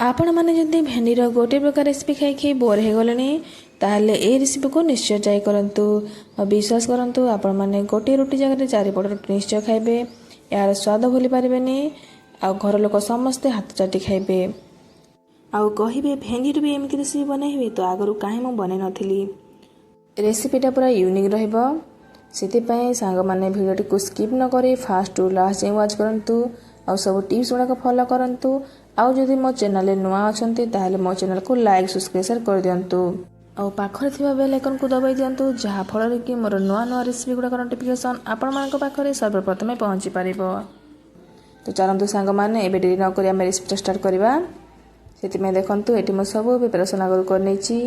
आपण मैंने जदि भेंडीर गोटे प्रकार रेसिपी खाई खाई बोर हो गले ताहले ए रेसिपी को निश्चय ट्राई करंतु और विश्वास करंतु आपण मैंने गोटे रुटी जगह चारिपट रुटी निश्चय खाइबे। यार स्वाद भूली पारेबेनी आ घर लोक समस्ते हाथ चाटी खाइबे आउ कहिबे भेंडीर भी एमती रेसिपी बनैबे तो आगरू काहे मु बनै नथिली। रेसिपीटा पूरा यूनिक रहइबो सेतिपय सांग माने भिडियोटी को स्किप न करी फास्ट टू लास्ट जाए वाच करंतु और सब टिप्स गुड़ा को फॉलो करंतु। आउ जदि मो चैनल नुआ अछंती ताहले मो चैनल को लाइक सब्सक्राइब शेयर कर दियंतु और पाखरे थिबा बेल आइकन को दबाई दियंतु जहा फल कि मोर नुआ नुआ रेसिपी गुड़ा नोटिफिकेशन आपण मानक पाखरे सर्वप्रथमे पहुंची पारिबो। तो चलंतु सांग माने एबे देरी न करी हम रेसिपी स्टार्ट करबा। सेति में देखंतु एटी मो सब प्रिपरेशन आगर कर नेची।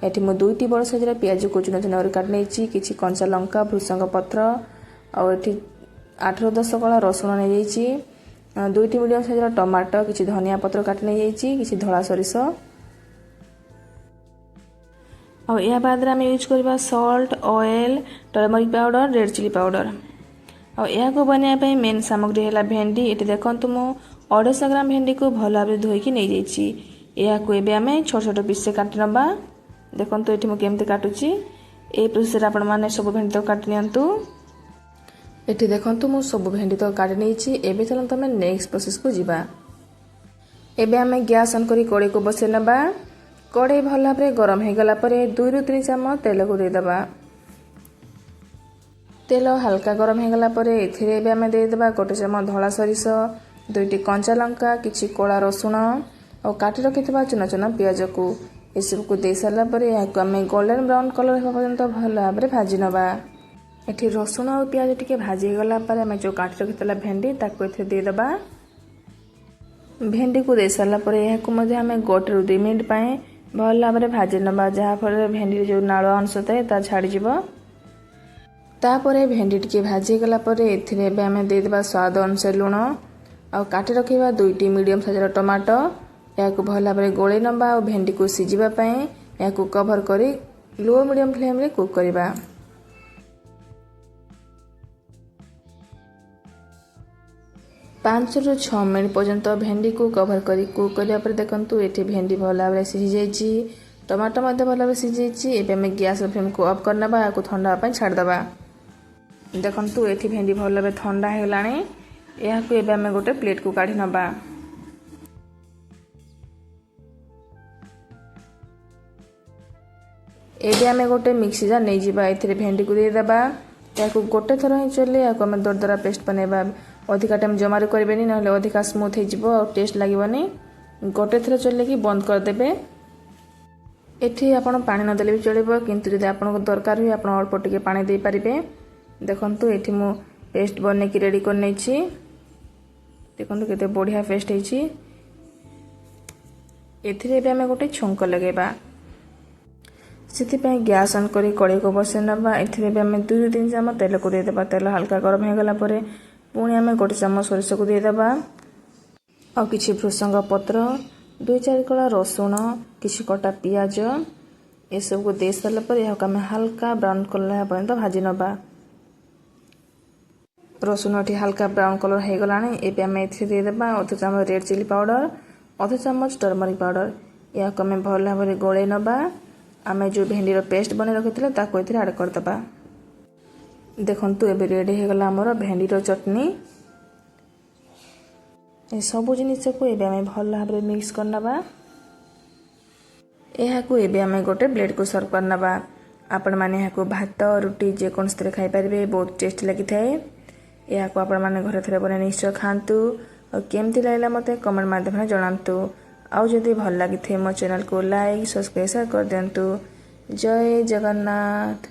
एटी मो दुईटी बड़ साइजर पियाज को चुना चुना कर काट नेची, किछि कंचा लंका भृसंग पत्र और एटी 8 ରୁ 10 कळा रसुण नै जाईची, दुईटी मीडियम साइजर टमाटो, किछि धनिया पत्र काट नै जाईची, किछि धळा सरिष और या बाद रे हम यूज करबा salt, oil, turmeric powder, red chilli powder. और या को बनाया पे मेन सामग्री हैला भेंडी। एटी देखंतु मो 250 ग्राम भेंडी को भला भाबे धोई कि नै जाईची। या को एबे हमें छोट छोट पीस से काट नबा। देखंतु एठी मो केमते काटुची ए प्रोसेस आपण माने सब भेंडी तो काट नियंतु। एठी देखंतु मो सब भेंडी तो काट नेची। एबे चलंतु हमें नेक्स्ट प्रोसेस को जिबा। एबे हमें गैस ऑन करी कड़े को बसे नबा। कड़े भला भाबे गरम हे गला परे 2 ରୁ 3 चम्मच तेल को दे दबा। तेल हल्का गरम हे गला परे एथिरे एबे हमें दे दबा 1 चम्मच धळा सरिष, 2टी कंचा लंका, किछि कोला रसुण और काटी रखितबा चुना चुना पियाज को ए सब को दे साला परे याको हमें गोल्डन ब्राउन कलर हेबा पर्यंत भला भाबे भाजी नबा। एठी रसुण और पियाज टिके भाजी गला परे हमें जो काटी रखितला भेंडी ताको एथे दे दबा। भेंडी को दे साला परे याको मध्ये हमें 1 ରୁ 2 मिनिट पाए भला भाबे भाजी नबा, जहा फल भेंडी जो नाळो अंश थाए ता छाडी जिवो। तापरे भेंडी टिके भाजी गला परे एथिरे एबे हमें दे देबा स्वाद अनुसार लूण और काटी रखिबा 2टी मीडियम साइजर टमाटो। याको भला भाबे गोळे नबा और भेंडी को सिजिबा पय याको कवर करी लो मीडियम फ्लेम रे कुक करिबा। 5 ରୁ 6 मिनट पर्यंत भेंडी को कवर करी कुक करिया पर देखंतु एठी भेंडी भला भाबे सिझि जाईची, टमाटो मध्ये भला भाबे सिझि जाईची। एबे हम गैस फ्लेम को ऑफ करनबा, याको ठंडा पय छाड़ दबा। देखंतु एठी भेंडी भला भाबे ठंडा हे लाणी। याको एबे हम गोटे प्लेट को काढी नबा। एबे हमें गोटे मिक्सी जार नै जिबा। एथिरे भेंडी को दे दबा। याको गोटे थर ही चले याको हम दरदरा पेस्ट बनेबा। अधिका टाइम जमारू करबेनी नहले अधिका स्मूथ हे जिवो और टेस्ट लागबनी। गोटे थर चले कि बंद कर देबे। एठी आपण पानी न देले भी चलेबो, किंतु जदि आपण को दरकार हुई आपण अल्प टिके पानी दे पारिबे। देखंतु एठी मु पेस्ट बने की रेडी कर नै छी। देखंतु केते बढ़िया पेस्ट हे छी। एथिरे बे हम गोटे छुंक लगेबा। सेति पय गैस ऑन करी कड़े को बसे नबा। एथिरे बे हम 2 ରୁ 3 चम्मच तेल को दे देबा। तेल हल्का गरम हे गला परे पुणी हमें 1 चम्मच सरिष को दे देबा और किछि भृसंग पत्र, 2-4 कळा रसुण, किछि कटा पियाज ए सब को दे साला पर याको हमें हल्का ब्राउन कलर पर्यंत भाजी नबा। रसुण ठी हल्का ब्राउन कलर हे गलानी। एबे हमें एथि दे देबा 1 चम्मच रेड चिली पाउडर, 1 चम्मच टर्मरिक पाउडर। याको हमें भला भाबे गोळे नबा। आमे जो भेंडी रो पेस्ट बने रखितले ताको एथि ऐड कर दबा। देखंतु एबे रेडी हे गला हमर भेंडी रो चटनी। ए सब जिनिस को एबे हमें भला भाबे मिक्स करनबा। एहा को एबे हमें गोटे प्लेट को सर्व करनबा। आपण माने एहा को भात रोटी जे कोन स्तर खाइ परबे, बहुत टेस्ट लागि थाए। एहा को आपण माने घरे थरे बने निश्चय खांतु और केमती लागला मते कमेंट माध्यम रे जणांतु। आउ जदि भल लागि थे मो चैनल को लाइक सब्सक्राइब कर दियंतु। जय जगन्नाथ।